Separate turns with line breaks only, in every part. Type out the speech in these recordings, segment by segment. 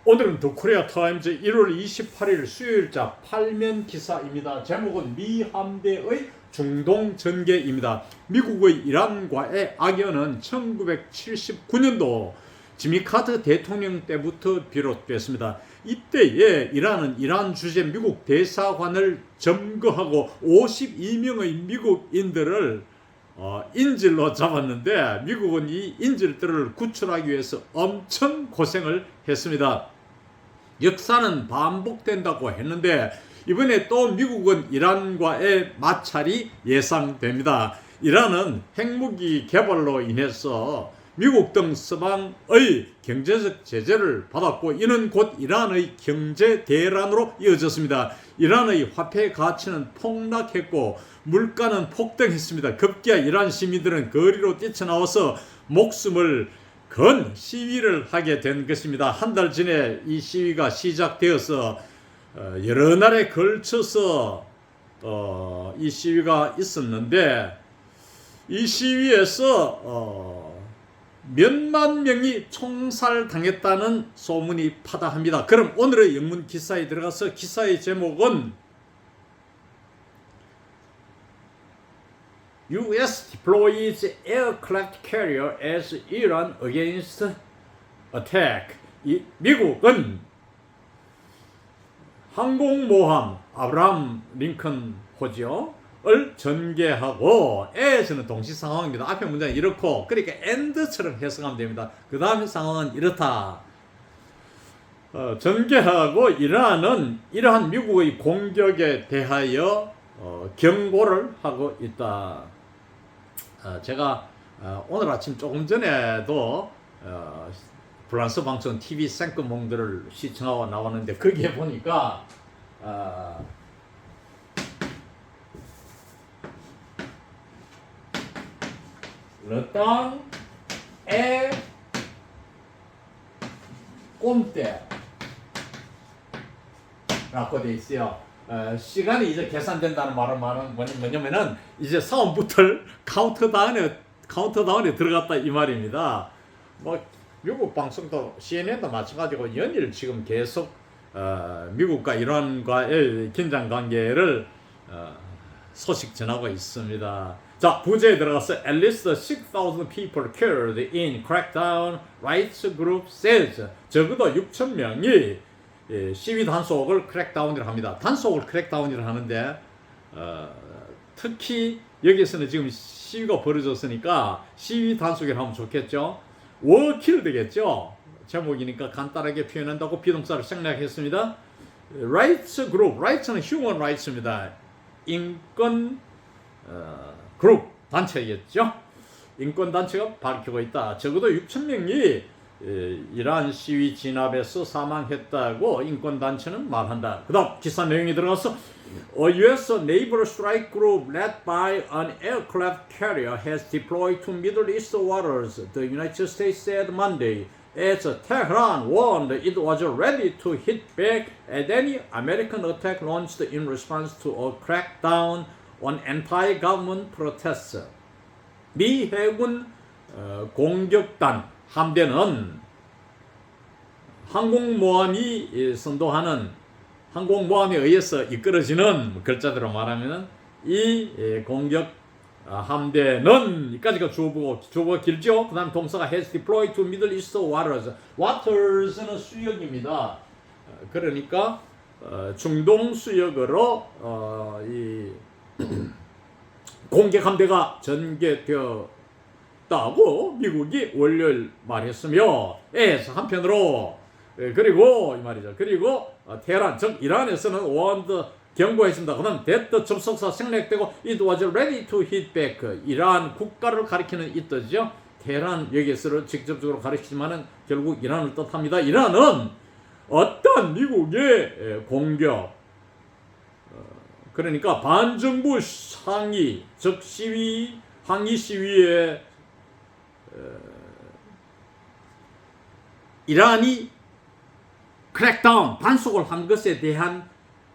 오늘은 더 코리아 타임즈 1월 28일 수요일자 8면 기사입니다. 제목은 미 함대의 중동 전개입니다. 미국의 이란과의 악연은 1979년도 지미 카터 대통령 때부터 비롯됐습니다. 이때에 이란은 이란 주재 미국 대사관을 점거하고 52명의 미국인들을 인질로 잡았는데, 미국은 이 인질들을 구출하기 위해서 엄청 고생을 했습니다. 역사는 반복된다고 했는데 이번에 또 미국은 이란과의 마찰이 예상됩니다. 이란은 핵무기 개발로 인해서 미국 등 서방의 경제적 제재를 받았고, 이는 곧 이란의 경제 대란으로 이어졌습니다. 이란의 화폐 가치는 폭락했고 물가는 폭등했습니다. 급기야 이란 시민들은 거리로 뛰쳐나와서 목숨을 건 시위를 하게 된 것입니다. 한 달 전에 이 시위가 시작되어서 여러 날에 걸쳐서 이 시위가 있었는데, 이 시위에서 몇만 명이 총살당했다는 소문이 파다합니다. 그럼 오늘의 영문 기사에 들어가서 기사의 제목은 U.S. deploys aircraft carrier as Iran against attack. 미국은 항공모함 아브라함 링컨 호지어를 전개하고, 에서는 동시상황입니다. 앞에 문장이 이렇고, 그러니까 and처럼 해석하면 됩니다. 그 다음에 상황은 이렇다. 전개하고 이란은 이러한 미국의 공격에 대하여 경고를 하고 있다. 제가 오늘 아침 조금 전에도 프랑스 방송 TV 생크몽들을 시청하고 나왔는데, 거기에 보니까 르땅에 꼼대 라고 돼 있어요. 시간이 이제 계산된다는 말은 뭐냐면은 이제 싸움부터 카운트다운에 들어갔다 이 말입니다. 뭐 미국 방송도 CNN도 마찬가지고 연일 지금 계속 미국과 이란과의 긴장 관계를 소식 전하고 있습니다. 자, 부제에 들어가서 at least 6,000 people killed in crackdown, rights group says. 적어도 6,000명이 시위 단속을 크랙다운이라 합니다. 단속을 크랙다운이라 하는데 특히 여기서는 지금 시위가 벌어졌으니까 시위 단속이라 하면 좋겠죠. 워킬 되겠죠. 제목이니까 간단하게 표현한다고 비동사를 생략했습니다. Rights Group, Rights는 Human Rights입니다. 인권 그룹 단체겠죠. 인권 단체가 밝히고 있다. 적어도 6,000명이 이란 시위 진압에서 사망했다고 인권단체는 말한다. 그 다음 기사 내용이 들어가서 A U.S. naval strike group led by an aircraft carrier has deployed to Middle East waters, the United States said Monday, as Tehran warned it was ready to hit back at any American attack launched in response to a crackdown on anti-government protests. 미 해군 공격단 함대는 항공모함이 선도하는, 항공모함에 의해서 이끌어지는, 글자대로 말하면 이 공격 함대는, 이까지가 주어가 길죠. 그 다음 동사가 has deployed to Middle East waters. waters는 수역입니다. 그러니까 중동 수역으로 이 공격 함대가 전개되어 다고 미국이 월요일 말했으며, 한편으로 그리고 이 말이죠. 그리고 테헤란, 즉 이란에서는 warned 경고했습니다. 그다음 that 접속사 생략되고 it was ready to hit back. 이란 국가를 가리키는 이 뜻이죠. 테헤란 여기에서를 직접적으로 가리키지만은 결국 이란을 뜻합니다. 이란은 어떤 미국의 공격, 그러니까 반정부 항의, 즉 시위, 항의 시위에 이란이 크랙다운, 단속을 한 것에 대한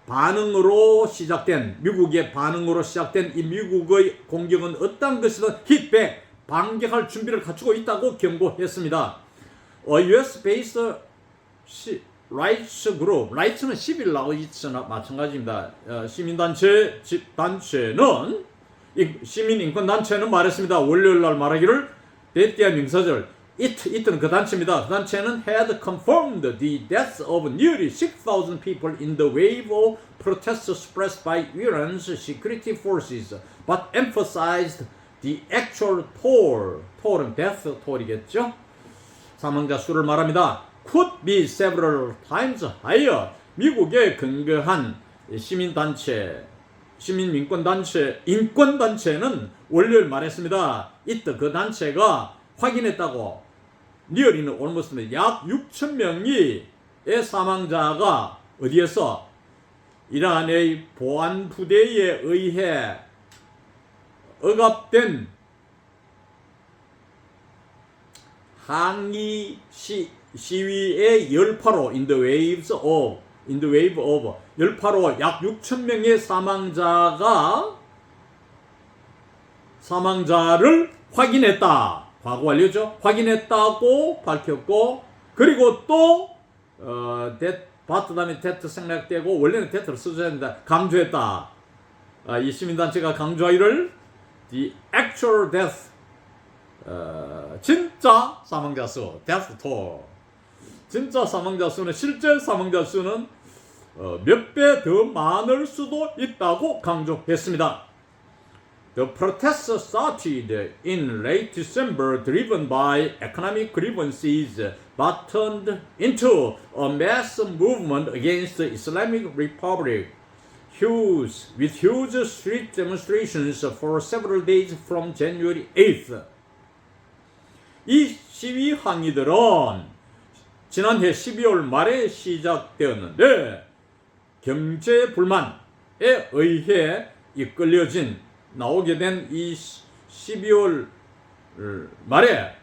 반응으로 시작된, 미국의 반응으로 시작된 이 미국의 공격은 어떤 것이든 hitback, 반격할 준비를 갖추고 있다고 경고했습니다. US based 라이츠 그룹, 라이츠는 10일 나오지나 마찬가지입니다. 시민단체, 단체는 시민인권단체는 말했습니다. 월요일날 말하기를 대띠한 명사절 it는 그 단체입니다. 그 단체는 had confirmed the deaths of nearly 6,000 people in the wave of protests suppressed by Iran's security forces, but emphasized the actual toll. toll은 death toll이겠죠? 사망자 수를 말합니다. could be several times higher. 미국의 근거한 시민단체, 시민민권단체, 인권단체는 월요일 말했습니다. 이때 그 단체가 확인했다고. 리얼이는 almost 약 6천 명의 사망자가 어디에서? 이란의 보안 부대에 의해 억압된 항의 시위의 열파로 in the wave of 열파로 약 6천 명의 사망자를 확인했다. 과거 완료죠. 확인했다고 밝혔고, 그리고 또 바트 다음에 데트 생략되고, 원래는 데트를 써줘야 된다. 강조했다. 이 시민단체가 강조하기를 the actual death, 진짜 사망자 수, death toll. 진짜 사망자 수는, 실제 사망자 수는 몇 배 더 많을 수도 있다고 강조했습니다. The protests started in late December, driven by economic grievances, but turned into a mass movement against the Islamic Republic, with huge street demonstrations for several days from January 8th. 이 시위 항의들은 지난해 12월 말에 시작되었는데, 경제 불만에 의해 이끌려진 나오게 된 이 12월 말에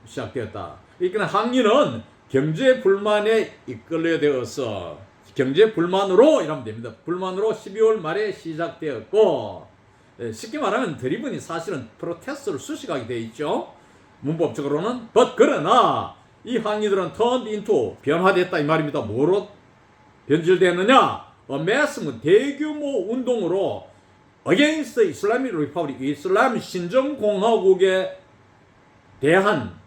시작되었다. 그러니까 항의는 경제 불만에 이끌려 되어서 경제 불만으로 이러면 됩니다. 불만으로 12월 말에 시작되었고, 쉽게 말하면 드리븐이 사실은 프로테스트를 수식하게 되어 있죠. 문법적으로는 but 그러나 이 항의들은 turned into 변화됐다 이 말입니다. 뭐로 변질되느냐? mass 대규모 운동으로 against the Islamic Republic, 이슬람 신정공화국에 대한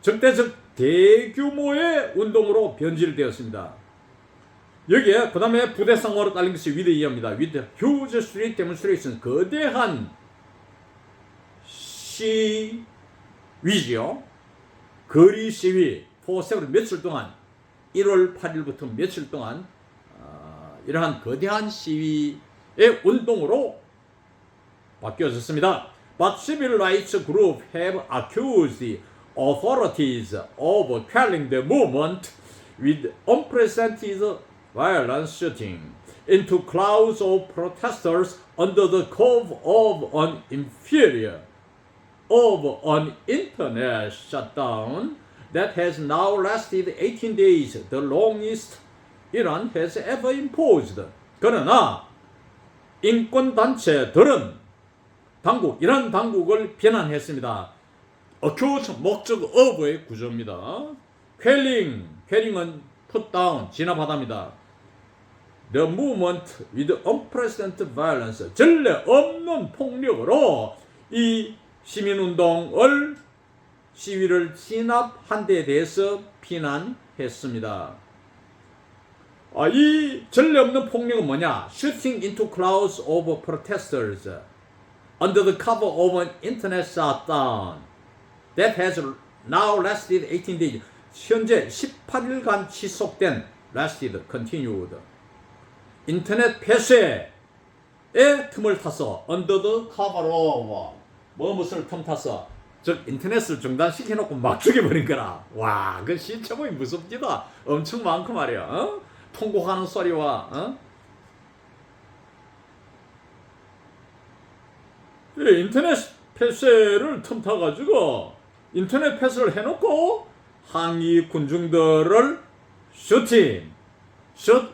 적대적 대규모의 운동으로 변질되었습니다. 여기에 그 다음에 부대상어로 딸린 것이 with 이합니다. with huge street demonstration, 거대한 시위죠. 거리 시위, for several 며칠 동안 1월 8일부터 며칠 동안 이러한 거대한 시위의 운동으로 바뀌어졌습니다. But civil rights groups have accused the authorities of quelling the movement with unprecedented violence, shooting into clouds of protesters under the cover of an internet shutdown that has now lasted 18 days, the longest Iran has ever imposed. 그러나 인권단체들은 이란 당국을 비난했습니다. accuse, 목적 of의 구조입니다. quelling은 put down, 진압하다입니다. The movement with unprecedented violence, 전례 없는 폭력으로 이 시위를 진압한 데에 대해서 비난했습니다. 이 전례 없는 폭력은 뭐냐? Shooting into crowds of protesters under the cover of an internet shutdown that has now lasted 18 days. 현재 18일간 지속된 lasted, continued. 인터넷 폐쇄의 틈을 타서 under the cover of 무엇을 틈 타서, 즉 인터넷을 중단시켜놓고 막 죽여버린 거라. 와, 그 시체보이 무섭기다. 엄청 많고 말이야. 통곡하는 소리와 인터넷 폐쇄를 틈타가지고 인터넷 폐쇄를 해놓고 항의 군중들을 슛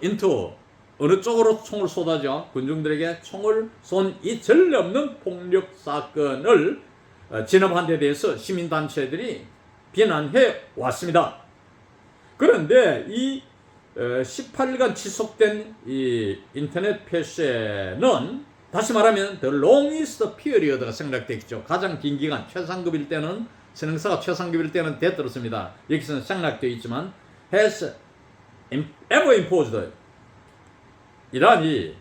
into 어느 쪽으로 총을 쏘다죠. 군중들에게 총을 쏜 이 전례 없는 폭력 사건을 진압한 데 대해서 시민단체들이 비난해 왔습니다. 그런데 이 18일간 지속된 이 인터넷 폐쇄는 다시 말하면 the longest period가 생략되어 있죠. 가장 긴 기간, 최상급일 때는 선행사가 최상급일 때는 대들었습니다. 여기서는 생략되어 있지만 has ever imposed 이란이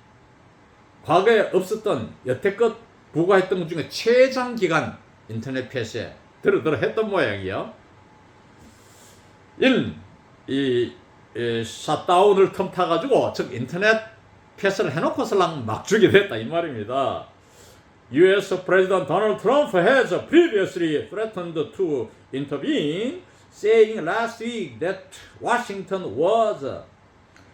과거에 없었던 여태껏 부과했던 것 중에 최장기간 인터넷 폐쇄 들어 했던 모양이요. 이 샷다운을 틈타가지고 즉 인터넷 폐쇄를 해놓고서랑 막 주게 됐다 이 말입니다. U.S. President Donald Trump has previously threatened to intervene, saying last week that Washington was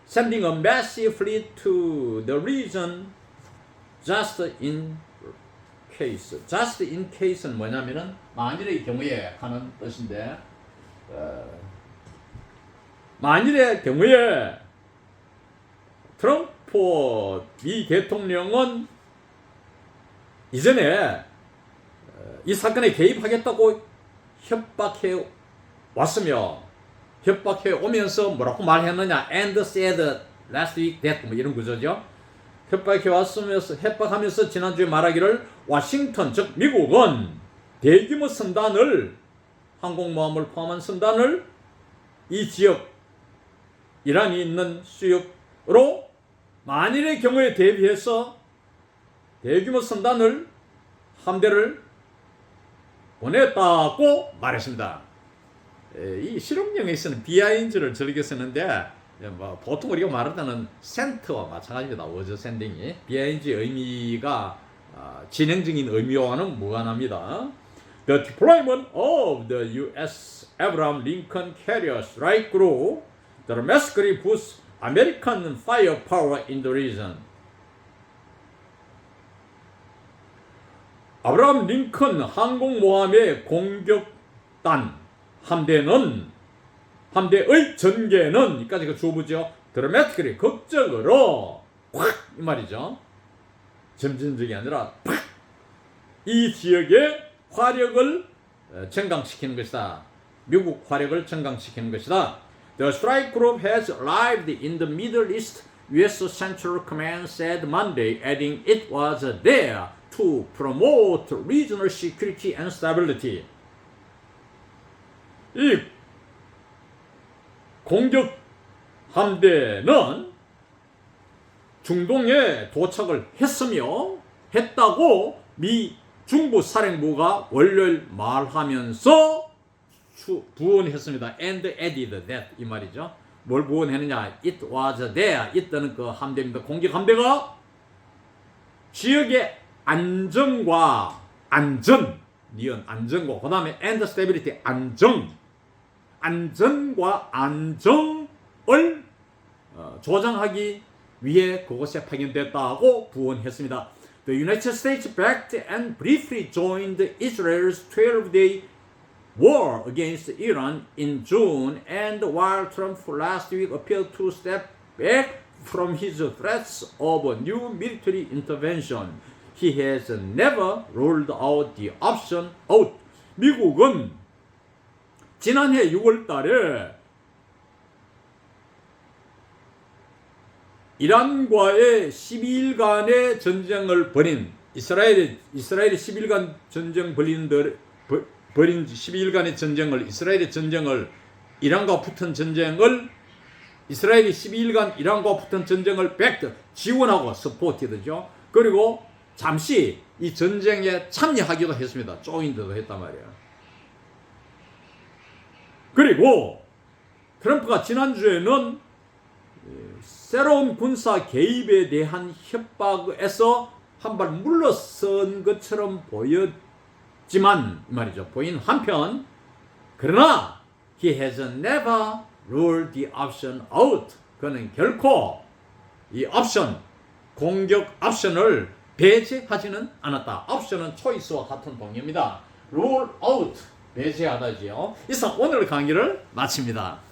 sending a massive fleet to the region just in case. Just in case는 뭐냐면은 만일의 경우에 하는 뜻인데, 만일의 경우에 트럼프 미 대통령은 이전에 이 사건에 개입하겠다고 협박해 왔으며 협박해 오면서 뭐라고 말했느냐 and said last week that 뭐 이런 구조죠. 협박해 왔으면서 협박하면서 지난주에 말하기를 워싱턴 즉 미국은 대규모 선단을 항공모함을 포함한 선단을 이 지역 이란이 있는 수역으로 만일의 경우에 대비해서 대규모 선단을 함대를 보냈다고 말했습니다. 이 실용영에서는 BING를 즐겨 쓰는데 뭐 보통 우리가 말하는 센트와 마찬가지입니다. 워즈 샌딩이 BING 의미가 진행적인 의미와는 무관합니다. The deployment of the U.S. Abraham Lincoln Carrier Strike Group dramatically boosts American firepower in the region. 아브라함 링컨 항공모함의 공격단 함대의 전개는 이까지가 주어부죠. 드라마틱하게 극적으로 콱 이 말이죠. 점진적이 아니라 팍 이 지역의 화력을 증강시키는 것이다. 미국 화력을 증강시키는 것이다. The strike group has arrived in the Middle East. U.S. Central Command said Monday, adding it was there to promote regional security and stability. 이 공격 함대는 중동에 도착을 했다고 미 중부 사령부가 월요일 말하면서 부언했습니다. And added that 이 말이죠. 뭘 부언했느냐? It was there. 이때는 그 함대입니다. 공격 함대가 지역의 안정과 니은 안정과 그 다음에 and stability 안전과 안정을 조장하기 위해 그곳에 파견됐다고 부언했습니다. The United States backed and briefly joined Israel's 12-day war against Iran in June, and while Trump last week appeared to step back from his threats of a new military intervention, he has never ruled out the option out. 미국은 지난해 6월 달에 이란과의 12일간의 전쟁을 벌인 이스라엘이 12일간 전쟁 벌인 12일간의 전쟁을 이스라엘의 전쟁을 이란과 붙은 전쟁을 이스라엘이 12일간 이란과 붙은 전쟁을 지원하고 서포트드죠. 그리고 잠시 이 전쟁에 참여하기도 했습니다. 조인드도 했단 말이에요. 그리고 트럼프가 지난주에는 새로운 군사 개입에 대한 협박에서 한 발 물러선 것처럼 보였지만 말이죠. 보인 한편 그러나 he has never ruled the option out. 그는 결코 이 옵션 공격 옵션을 배제하지는 않았다. 옵션은 초이스와 같은 동의입니다. rule out 배제하다지요. 이상 오늘 강의를 마칩니다.